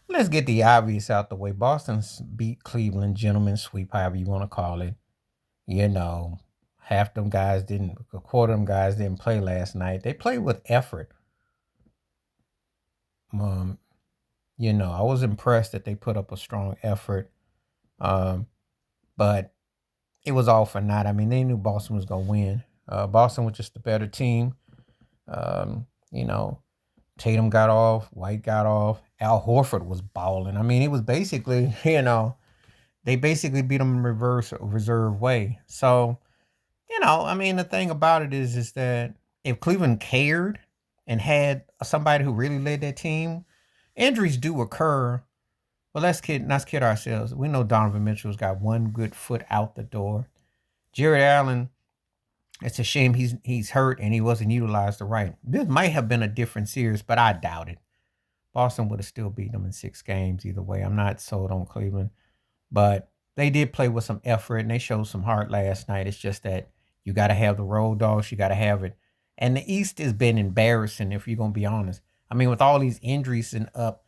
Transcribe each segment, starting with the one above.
Let's get the obvious out the way. Boston's beat Cleveland, gentlemen sweep, however you want to call it. You know, half them guys didn't, a quarter of them guys didn't play last night. They played with effort. Um, I was impressed that they put up a strong effort. Um, but it was all for naught. I mean, they knew Boston was gonna win. Boston was just a better team. Um, you know, Tatum got off, White got off, Al Horford was balling. I mean, it was basically, they basically beat them in reverse reserve way. So, I mean, the thing about it is that if Cleveland cared and had somebody who really led that team, injuries do occur. But let's kid ourselves. We know Donovan Mitchell's got one good foot out the door. Jared Allen, it's a shame he's hurt and he wasn't utilized the right. This might have been a different series, but I doubt it. Boston would have still beaten them in 6 games either way. I'm not sold on Cleveland, but they did play with some effort and they showed some heart last night. It's just that you got to have the road dogs. You got to have it. And the East has been embarrassing, if you're going to be honest. I mean, with all these injuries and up,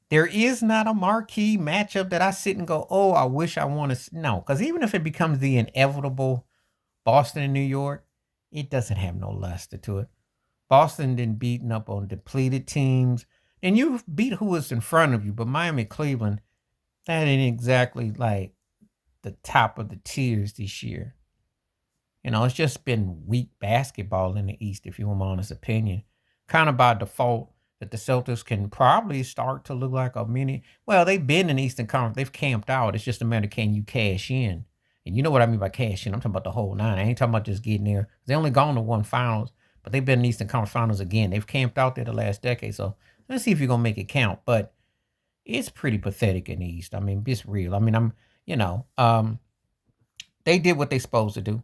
there is not a marquee matchup that I sit and go, oh, I wish I want to. No, because even if it becomes the inevitable Boston and New York, it doesn't have no luster to it. Boston then beating up on depleted teams, and you beat who was in front of you. But Miami, Cleveland, that ain't exactly like the top of the tiers this year. It's just been weak basketball in the East, if you want my honest opinion. Kind of by default that the Celtics can probably start to look like a mini. Well, they've been in the Eastern Conference. They've camped out. It's just a matter of can you cash in. And you know what I mean by cash in. I'm talking about the whole nine. I ain't talking about just getting there. They only gone to one finals, but they've been in the Eastern Conference Finals again. They've camped out there the last decade. So let's see if you're going to make it count. But it's pretty pathetic in the East. I mean, it's real. I mean, they did what they supposed to do.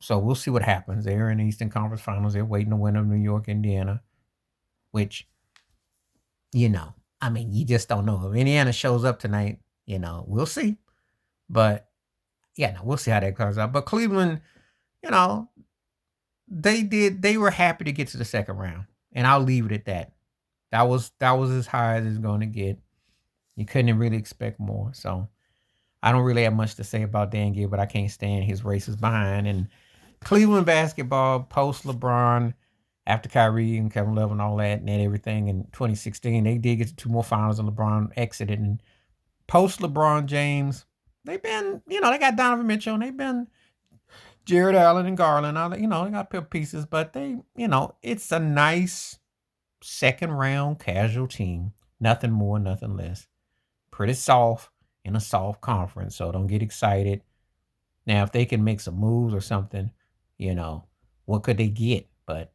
So we'll see what happens. They're in the Eastern Conference Finals. They're waiting to win of New York, Indiana, which, you know, I mean, you just don't know. If Indiana shows up tonight, we'll see. But yeah, no, we'll see how that comes out. But Cleveland, you know, they were happy to get to the second round. And I'll leave it at that. That was as high as it's going to get. You couldn't really expect more. So I don't really have much to say about Dan Gill, but I can't stand his races behind. And Cleveland basketball, post LeBron, after Kyrie and Kevin Love and all that and everything in 2016, they did get to two more finals and LeBron exited. And post LeBron James, they've been, they got Donovan Mitchell and they've been Jared Allen and Garland. They got pieces, but it's a nice second round casual team. Nothing more, nothing less. Pretty soft in a soft conference, so don't get excited. Now, if they can make some moves or something, you know, what could they get? But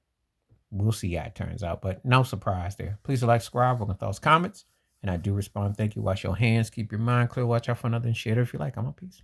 we'll see how it turns out. But no surprise there. Please like, subscribe, welcome thoughts, comments. And I do respond. Thank you. Wash your hands. Keep your mind clear. Watch out for another and share it if you like. I'm a peace.